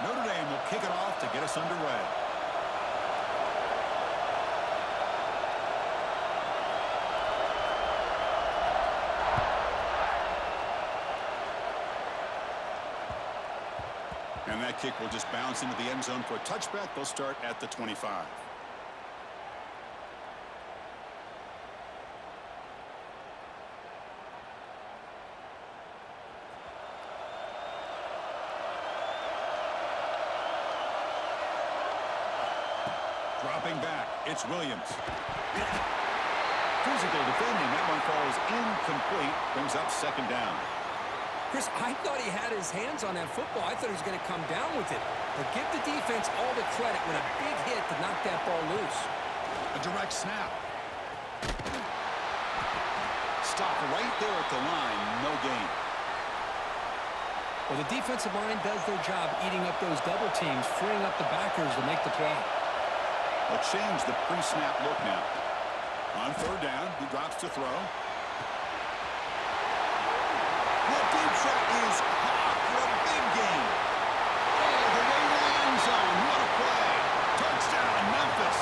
Notre Dame will kick it off to get us underway. And that kick will just bounce into the end zone for a touchback. They'll start at the 25. Dropping back, it's Williams. Physical defending, that one falls incomplete, brings up second down. Chris, I thought he had his hands on that football. I thought he was going to come down with it. But give the defense all the credit with a big hit to knock that ball loose. A direct snap. Stop right there at the line, no gain. Well, the defensive line does their job eating up those double teams, freeing up the backers to make the play. They'll change the pre-snap look now. On third down, he drops to throw. The deep shot is caught for a big gain. Oh, the way to the end zone. What a play. Touchdown, Memphis.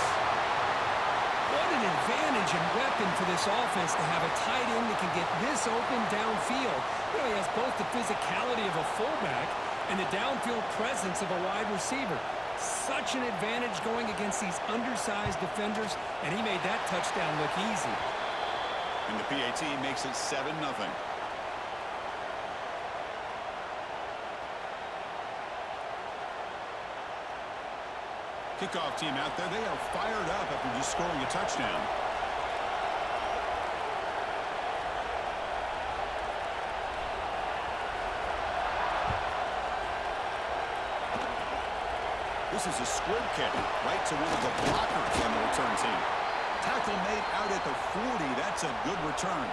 What an advantage and weapon for this offense to have a tight end that can get this open downfield. You know, he has both the physicality of a fullback and the downfield presence of a wide receiver. Such an advantage going against these undersized defenders, and he made that touchdown look easy. And the PAT makes it 7-0. Kickoff team out there, they are fired up after just scoring a touchdown. This is a squib kick right to one of the blockers on the return team. Tackle made out at the 40. That's a good return.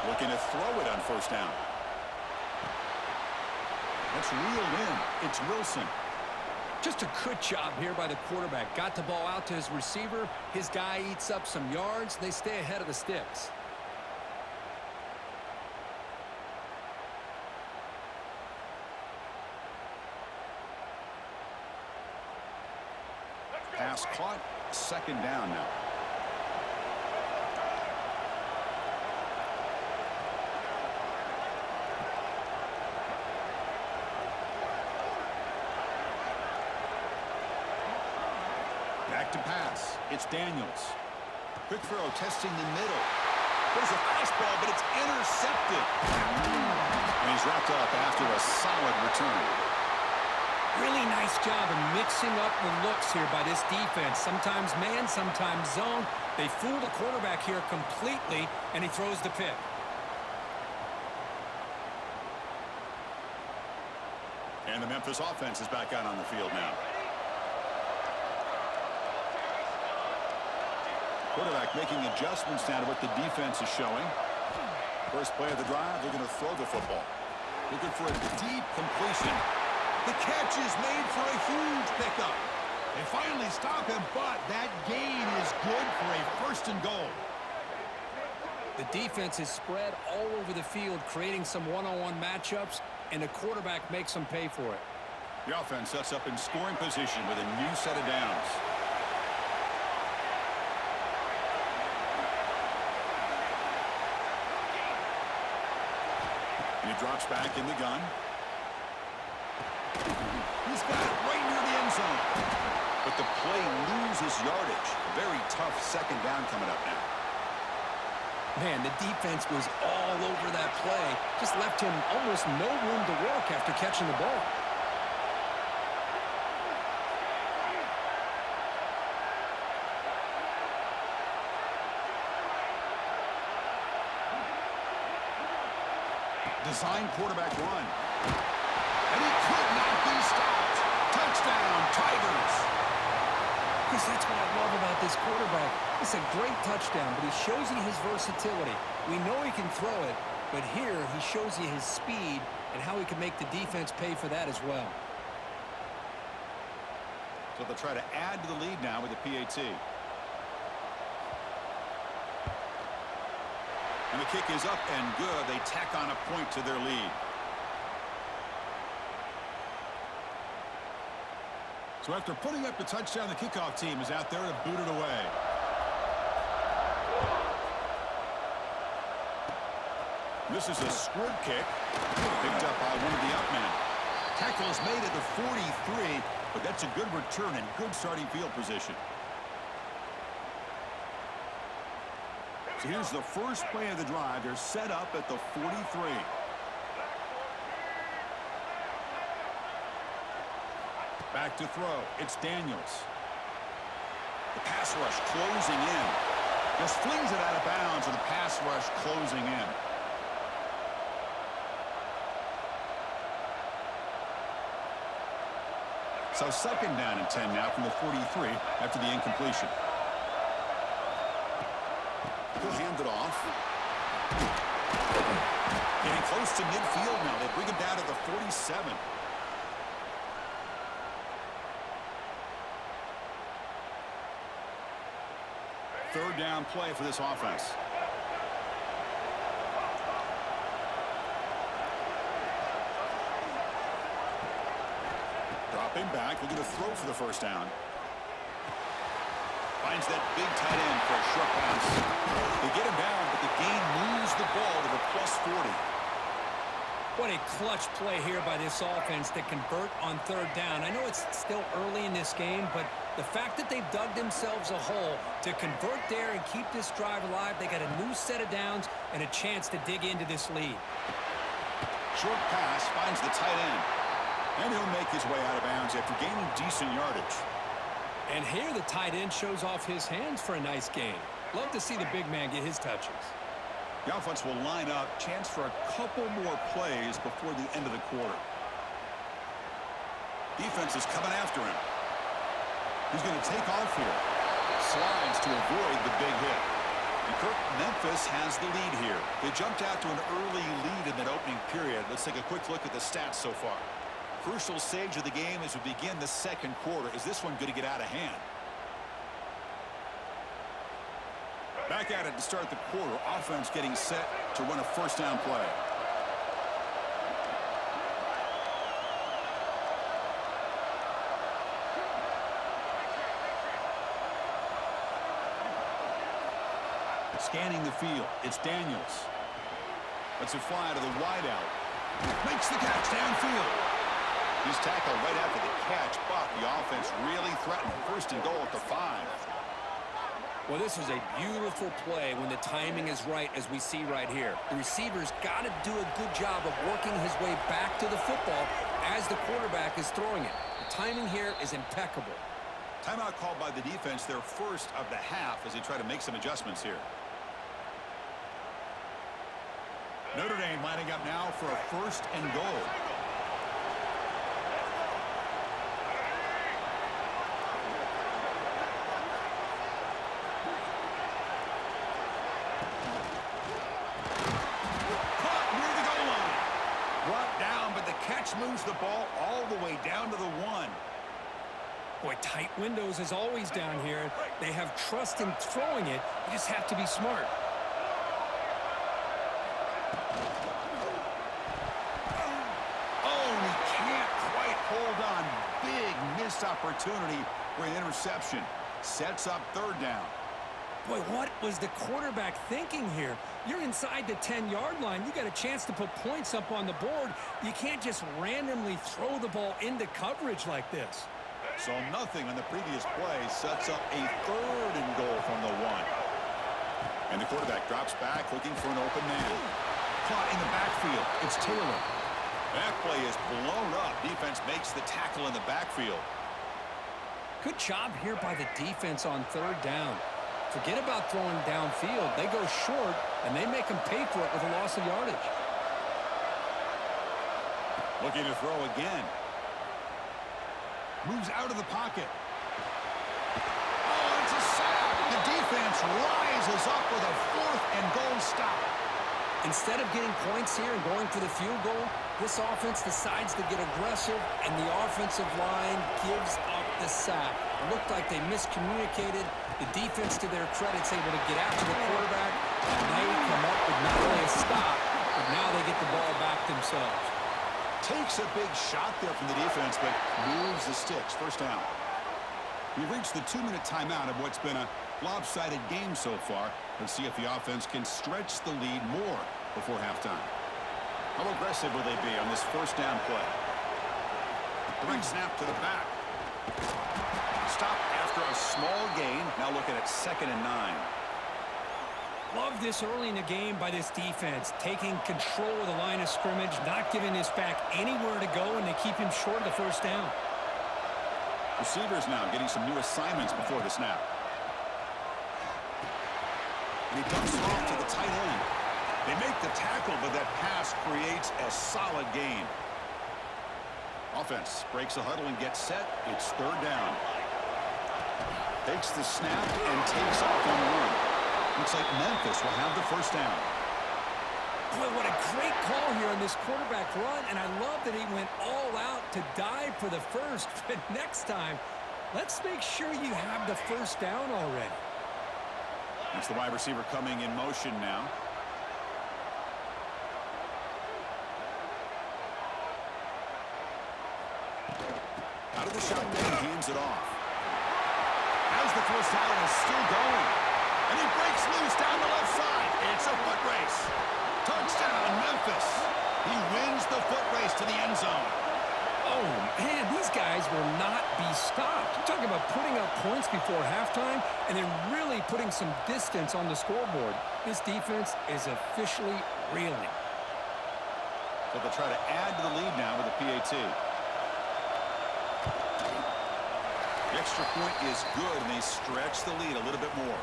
Looking to throw it on first down. That's reeled in. It's Wilson. Just a good job here by the quarterback. Got the ball out to his receiver. His guy eats up some yards. They stay ahead of the sticks. Pass caught. Second down now. Back to pass. It's Daniels. Quick throw, testing the middle. There's a fastball, but it's intercepted. And he's wrapped up after a solid return. Really nice job of mixing up the looks here by this defense. Sometimes man, sometimes zone. They fool the quarterback here completely, and he throws the pick. And the Memphis offense is back out on the field now. Quarterback making adjustments now to what the defense is showing. First play of the drive, they're going to throw the football. Looking for a deep completion. The catch is made for a huge pickup. They finally stop him, but that gain is good for a first and goal. The defense is spread all over the field, creating some one-on-one matchups, and the quarterback makes them pay for it. The offense sets up in scoring position with a new set of downs. And he drops back in the gun. He's got it right near the end zone. But the play loses yardage. Very tough second down coming up now. Man, the defense was all over that play. Just left him almost no room to work after catching the ball. Design quarterback run. And he could not be stopped. Touchdown, Tigers. Because that's what I love about this quarterback. It's a great touchdown, but he shows you his versatility. We know he can throw it, but here he shows you his speed and how he can make the defense pay for that as well. So they'll try to add to the lead now with the PAT. And the kick is up and good. They tack on a point to their lead. So after putting up the touchdown, the kickoff team is out there to boot it away. This is a squib kick. Picked up by one of the up men. Tackle is made at the 43, but that's a good return and good starting field position. So here's the first play of the drive. They're set up at the 43. Back to throw. It's Daniels. The pass rush closing in. Just flings it out of bounds, and the pass rush closing in. So second down and 10 now from the 43 after the incompletion. He'll hand it off. Getting close to midfield now. They bring him down to the 47. Third down play for this offense. Dropping back, looking to throw for the first down. Finds that big tight end for a short pass. They get him down, but the gain moves the ball to the plus 40. What a clutch play here by this offense to convert on third down. I know it's still early in this game, but the fact that they've dug themselves a hole to convert there and keep this drive alive, they got a new set of downs and a chance to dig into this lead. Short pass finds the tight end. And he'll make his way out of bounds after gaining decent yardage. And here the tight end shows off his hands for a nice gain. Love to see the big man get his touches. The offense will line up. Chance for a couple more plays before the end of the quarter. Defense is coming after him. He's going to take off here. Slides to avoid the big hit. And Memphis has the lead here. They jumped out to an early lead in that opening period. Let's take a quick look at the stats so far. Crucial stage of the game as we begin the second quarter. Is this one going to get out of hand? Back at it to start the quarter. Offense getting set to run a first down play. Scanning the field. It's Daniels. Lets it fly to the wideout. Makes the catch downfield. He's tackled right after the catch, but the offense really threatened. First and goal at the 5. Well, this is a beautiful play when the timing is right, as we see right here. The receiver's got to do a good job of working his way back to the football as the quarterback is throwing it. The timing here is impeccable. Timeout called by the defense, their first of the half, as they try to make some adjustments here. Notre Dame lining up now for a first and goal. Moves the ball all the way down to the 1. Boy, tight windows as always down here. They have trust in throwing it. You just have to be smart. Oh, he can't quite hold on. Big missed opportunity for an interception. Sets up third down. Boy, what was the quarterback thinking here? You're inside the 10-yard line. You got a chance to put points up on the board. You can't just randomly throw the ball into coverage like this. So nothing on the previous play sets up a third and goal from the 1. And the quarterback drops back looking for an open man. Caught in the backfield. It's Taylor. That play is blown up. Defense makes the tackle in the backfield. Good job here by the defense on third down. Forget about throwing downfield. They go short, and they make them pay for it with a loss of yardage. Looking to throw again. Moves out of the pocket. Instead of getting points here and going for the field goal, this offense decides to get aggressive, and the offensive line gives up the sack. It looked like they miscommunicated. The defense, to their credit, is able to get after the quarterback, and they come up with not only a stop, but now they get the ball back themselves. Takes a big shot there from the defense, but moves the sticks. First down. We've reached the 2-minute timeout of what's been a lopsided game so far. Let's see if the offense can stretch the lead more before halftime. How aggressive will they be on this first down play? Direct snap to the back. Stop after a small gain. Now looking at 2nd and 9. Love this early in the game by this defense, taking control of the line of scrimmage, not giving this back anywhere to go, and they keep him short of the first down. Receivers now getting some new assignments before the snap. And he dumps it off to the tight end. They make the tackle, but that pass creates a solid gain. Offense breaks a huddle and gets set. It's 3rd down. Takes the snap and takes off on the run. Looks like Memphis will have the first down. Boy, what a great call here on this quarterback run, and I love that he went all out to dive for the first. But next time, let's make sure you have the first down already. It's the wide receiver coming in motion now. Out of the shotgun, hands it off. As the first down is still going. And he breaks loose down the left side. It's a foot race. Touchdown, Memphis. He wins the foot race to the end zone. Oh, man, these guys will not be stopped. You're talking about putting up points before halftime and then really putting some distance on the scoreboard. This defense is officially reeling. So they'll try to add to the lead now with a PAT. The extra point is good, and they stretch the lead a little bit more.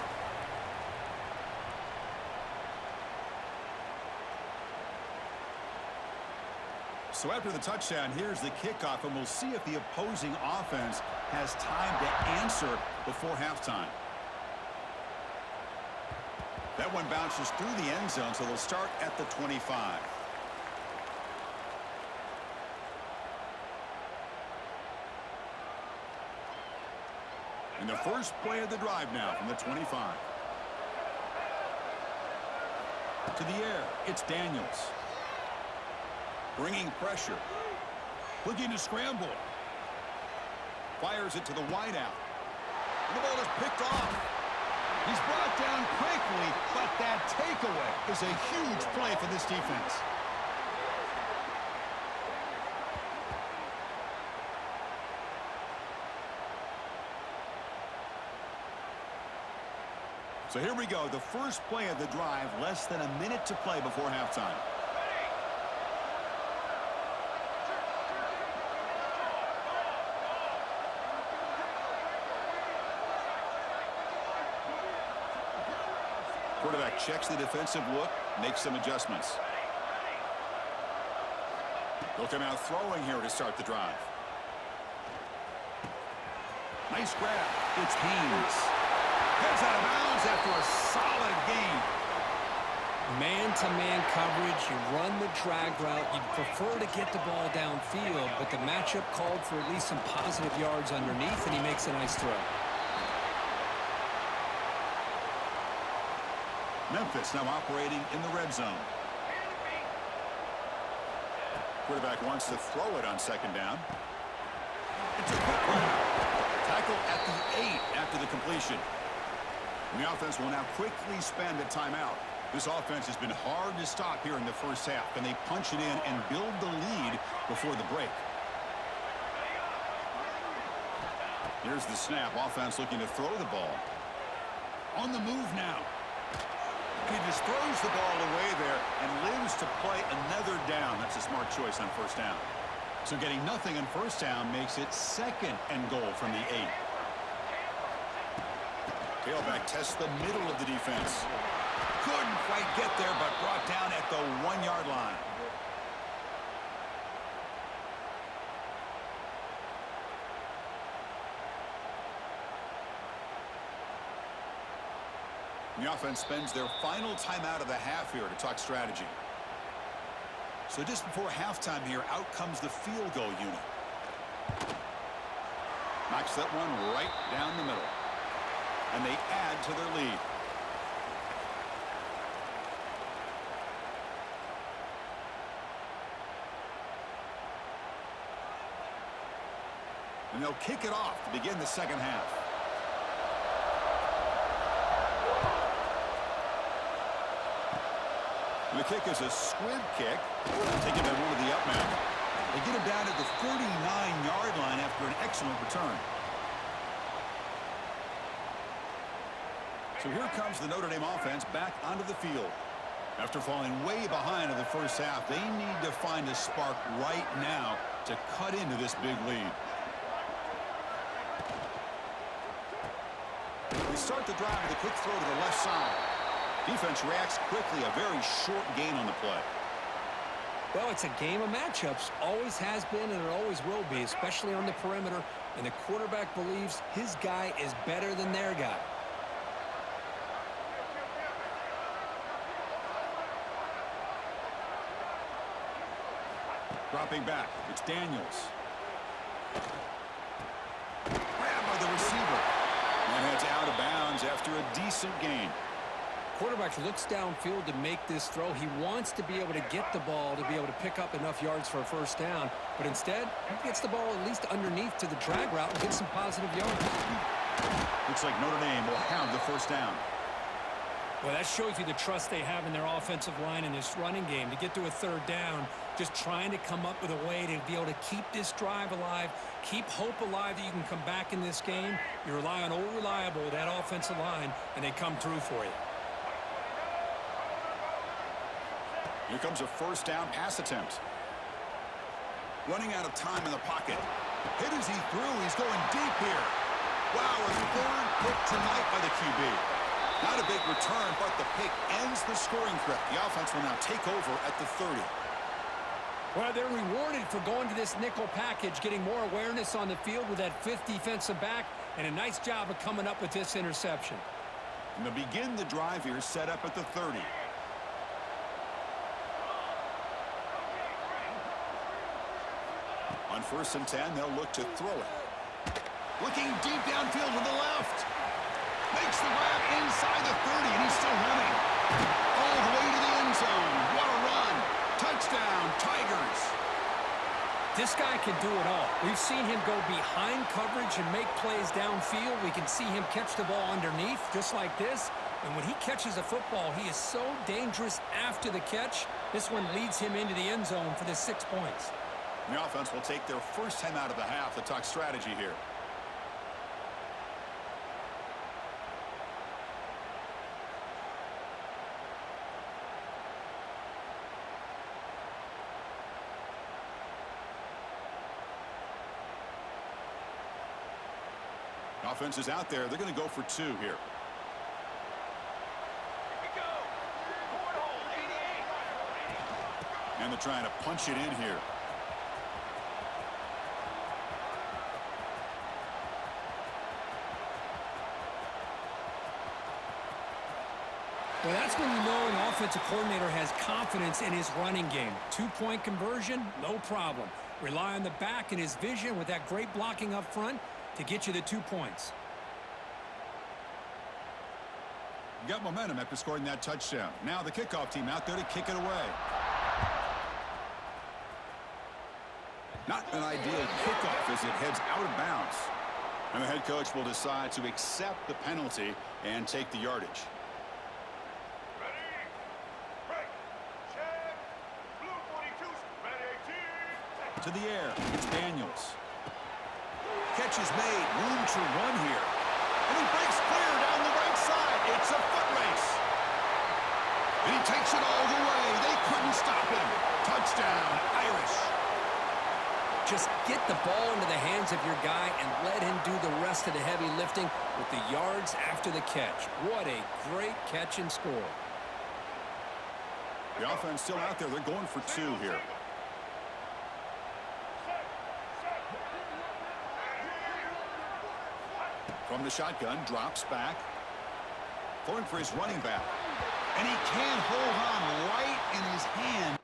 So after the touchdown, here's the kickoff, and we'll see if the opposing offense has time to answer before halftime. That one bounces through the end zone, so they'll start at the 25. And the first play of the drive now from the 25. To the air, it's Daniels. Bringing pressure. Looking to scramble. Fires it to the wideout. The ball is picked off. He's brought down quickly, but that takeaway is a huge play for this defense. So here we go, the first play of the drive, less than a minute to play before halftime. Quarterback checks the defensive look, makes some adjustments. They'll come out throwing here to start the drive. Nice grab. It's Haynes. Heads out of bounds after a solid gain. Man-to-man coverage, you run the drag route. You'd prefer to get the ball downfield, but the matchup called for at least some positive yards underneath, and he makes a nice throw. Memphis now operating in the red zone. Quarterback wants to throw it on 2nd down. It's a quick grab. Tackle at the 8 after the completion. And the offense will now quickly spend a timeout. This offense has been hard to stop here in the first half, and they punch it in and build the lead before the break. Here's the snap. Offense looking to throw the ball. On the move now. He just throws the ball away there and lives to play another down. That's a smart choice on first down. So getting nothing on first down makes it 2nd and goal from the 8. Tailback tests the middle of the defense. Couldn't quite get there, but brought down at the 1-yard line. The offense spends their final timeout of the half here to talk strategy. So just before halftime here, out comes the field goal unit. Knocks that one right down the middle. And they add to their lead. And they'll kick it off to begin the second half. And the kick is a squib kick. Taken by one of the up men. They get him down at the 49-yard line after an excellent return. So here comes the Notre Dame offense back onto the field. After falling way behind in the first half, they need to find a spark right now to cut into this big lead. They start the drive with a quick throw to the left side. Defense reacts quickly, a very short gain on the play. Well, it's a game of matchups. Always has been and it always will be, especially on the perimeter. And the quarterback believes his guy is better than their guy. Dropping back, it's Daniels. Grabbed by the receiver. And heads out of bounds after a decent gain. Quarterback looks downfield to make this throw. He wants to be able to get the ball to be able to pick up enough yards for a first down. But instead, he gets the ball at least underneath to the drag route and gets some positive yards. Looks like Notre Dame will have the first down. Well, that shows you the trust they have in their offensive line in this running game. To get to a third down, just trying to come up with a way to be able to keep this drive alive, keep hope alive that you can come back in this game. You rely on old reliable, that offensive line, and they come through for you. Here comes a first down pass attempt. Running out of time in the pocket. Hit as he threw. He's going deep here. Wow, a third pick tonight by the QB. Not a big return, but the pick ends the scoring threat. The offense will now take over at the 30. Well, they're rewarded for going to this nickel package, getting more awareness on the field with that fifth defensive back, and a nice job of coming up with this interception. And they'll begin the drive here, set up at the 30. On 1st and 10, they'll look to throw it. Looking deep downfield to the left. Makes the grab inside the 30, and he's still running. All the way to the end zone. What a run. Touchdown, Tigers. This guy can do it all. We've seen him go behind coverage and make plays downfield. We can see him catch the ball underneath, just like this. And when he catches a football, he is so dangerous after the catch. This one leads him into the end zone for the 6 points. The offense will take their first time out of the half to talk strategy here. Offense is out there. They're going to go for 2 here. And they're trying to punch it in here. Well, that's when you know an offensive coordinator has confidence in his running game. 2-point conversion, no problem. Rely on the back and his vision with that great blocking up front to get you the 2 points. Got momentum after scoring that touchdown. Now the kickoff team out there to kick it away. Not an ideal kickoff as it heads out of bounds. And the head coach will decide to accept the penalty and take the yardage. To the air, it's Daniels. Catch is made, room to run here. And he breaks clear down the right side. It's a foot race. And he takes it all the way. They couldn't stop him. Touchdown, Irish. Just get the ball into the hands of your guy and let him do the rest of the heavy lifting with the yards after the catch. What a great catch and score. The offense still out there. They're going for 2 here. From the shotgun, drops back. Throwing for his running back. And he can't hold on right in his hand.